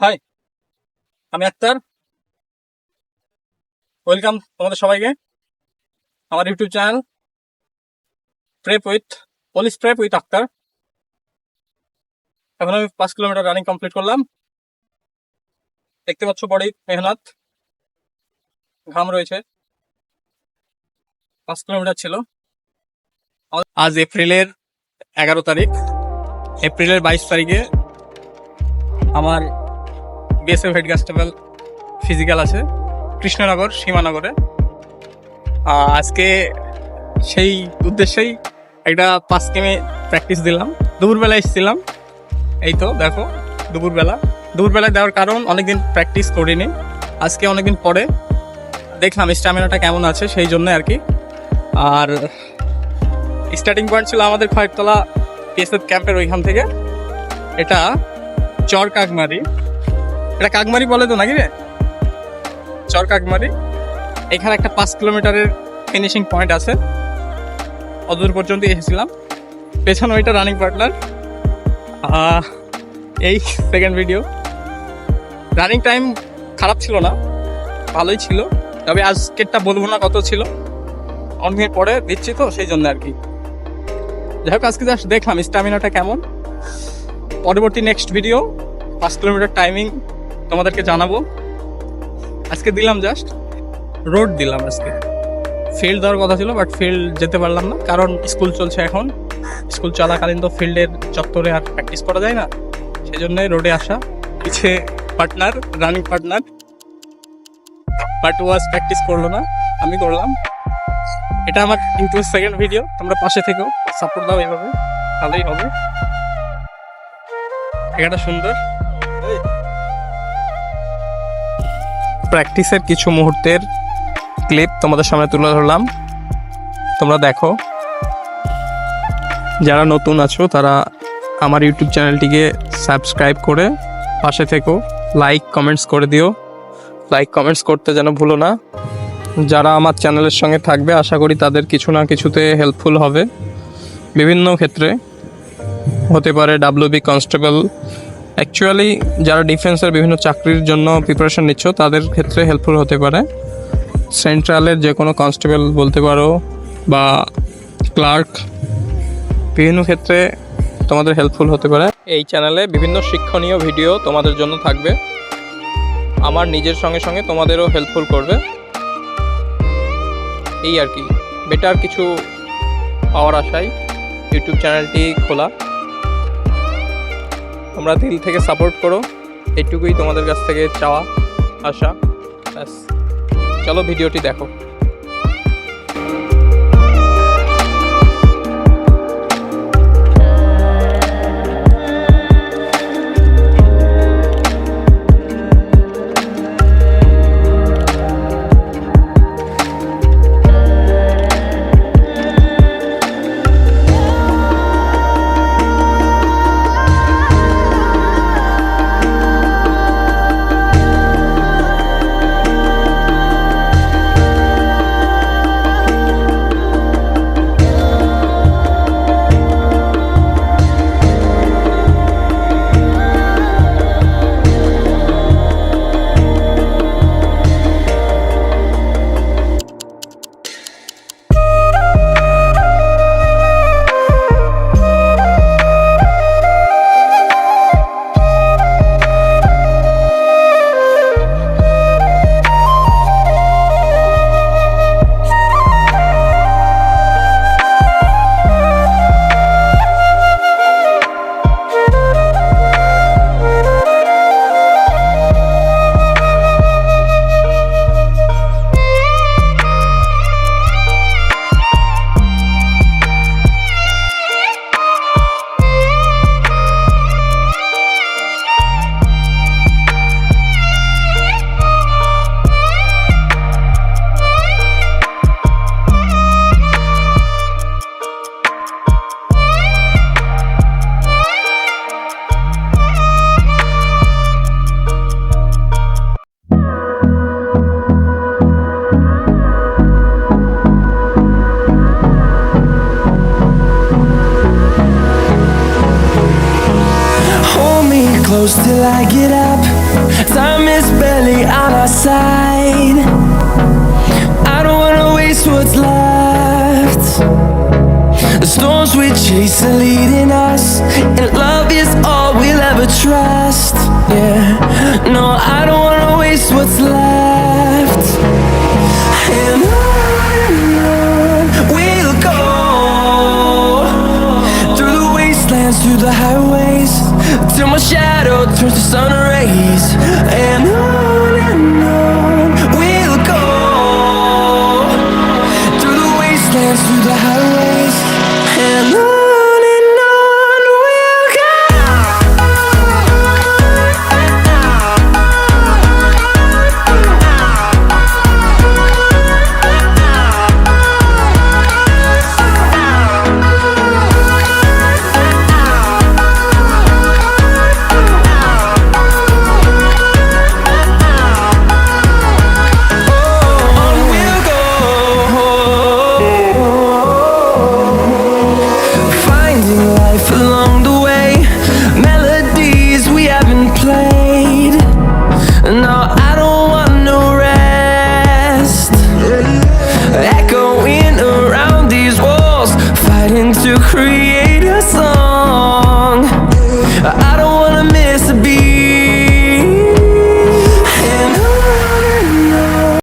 High, আমি Akter. Welcome তোমাদের সবাইকে আমার YouTube channel police prep with Akhtar. এখন আমি 5 কিলোমিটার রানিং কমপ্লিট করলাম। দেখতে পাচ্ছ বডি মেহনত, ঘাম রয়েছে। 5 কিলোমিটার ছিল। আজ এপ্রিলের 11 তারিখ। এপ্রিলের 22 তারিখে আমার বিএসএফ হেড কনস্টেবল ফিজিক্যাল আছে কৃষ্ণনগর সীমানগরে। আজকে সেই উদ্দেশ্যেই একটা 5 কিমি প্র্যাকটিস দিলাম। দুপুরবেলায় এসেছিলাম, এই তো দেখো দুপুরবেলায় দেওয়ার কারণ অনেকদিন প্র্যাকটিস করিনি। আজকে অনেকদিন পরে দেখলাম স্ট্যামিনাটা কেমন আছে, সেই জন্য আর কি। আর স্টার্টিং পয়েন্ট ছিল আমাদের খয়েরতলা পিএসএফ ক্যাম্পের ওইখান থেকে। এটা চর কাকমারি, এটা কাকমারি বলে তো নাকি রে? চর কাকমারি। এখানে একটা 5 কিলোমিটারের ফিনিশিং পয়েন্ট আছে, অদূর পর্যন্ত এসেছিলাম। পেছনে ওইটা রানিং পার্টনার। এই সেকেন্ড ভিডিও। রানিং টাইম খারাপ ছিল না, ভালোই ছিল। তবে আজকেরটা বলবো না কত ছিল, অনেকদিন পরে দিচ্ছি তো সেই জন্য আর কি। যাই হোক, আজকে জাস্ট দেখলাম স্ট্যামিনাটা কেমন। পরবর্তী নেক্সট ভিডিও 5 কিলোমিটার টাইমিং তোমাদেরকে জানাবো। আজকে দিলাম জাস্ট রোড দিলাম। আজকে ফিল্ড দেওয়ার কথা ছিল, বাট ফিল্ড যেতে পারলাম না, কারণ স্কুল চলছে এখন। স্কুল চলাকালীন তো ফিল্ডের চত্বরে আর প্র্যাকটিস করা যায় না, সেই জন্যই রোডে আসা। পিছিয়ে partner, running partner, but was practice করলো না, আমি করলাম। এটা আমার ইউটিউব সেকেন্ড ভিডিও। তোমরা পাশে থেকেও সাপোর্ট দাও, এইভাবে ভালোই হবে। জায়গাটা সুন্দর। প্র্যাকটিসের কিছু মুহূর্তের ক্লিপ তোমাদের সামনে তুলে ধরলাম, তোমরা দেখো। যারা নতুন আছো তারা আমার ইউটিউব চ্যানেলটিকে সাবস্ক্রাইব করে পাশে থেকো। লাইক কমেন্টস করে দিও, লাইক কমেন্টস করতে যেন ভুলো না। যারা আমার চ্যানেলের সঙ্গে থাকবে আশা করি তাদের কিছু না কিছুতে হেল্পফুল হবে। বিভিন্ন ক্ষেত্রে হতে পারে ডাব্লিউবি কনস্টেবল, অ্যাকচুয়ালি যারা ডিফেন্সের বিভিন্ন চাকরির জন্য প্রিপারেশন নিচ্ছ তাদের ক্ষেত্রে হেল্পফুল হতে পারে। সেন্ট্রালের যে কোনো কনস্টেবল বলতে পারো, বা ক্লার্ক, বিভিন্ন ক্ষেত্রে তোমাদের হেল্পফুল হতে পারে। এই চ্যানেলে বিভিন্ন শিক্ষণীয় ভিডিও তোমাদের জন্য থাকবে, আমার নিজের সঙ্গে সঙ্গে তোমাদেরও হেল্পফুল করবে। এই আর কি, বেটার কিছু পাওয়ার আশায় ইউটিউব চ্যানেলটি খোলা। তোমরা দিল থেকে সাপোর্ট করো, এইটুকুই তোমাদের কাছ থেকে চাওয়া আশা। ব্যাস, চলো ভিডিওটি দেখো। I get up, time is barely on our side. I don't wanna waste what's left. The storms we chase are leading us, and love is all we'll ever trust. Yeah, no, I don't wanna waste what's left. And on we'll go, through the wastelands, through the highways, till my shadow turns to sun rays. And on we'll go, through the wastelands, through the highways, and on we'll go. Along the way, melodies we haven't played. No, I don't want no rest. Echoing around these walls, fighting to create a song. I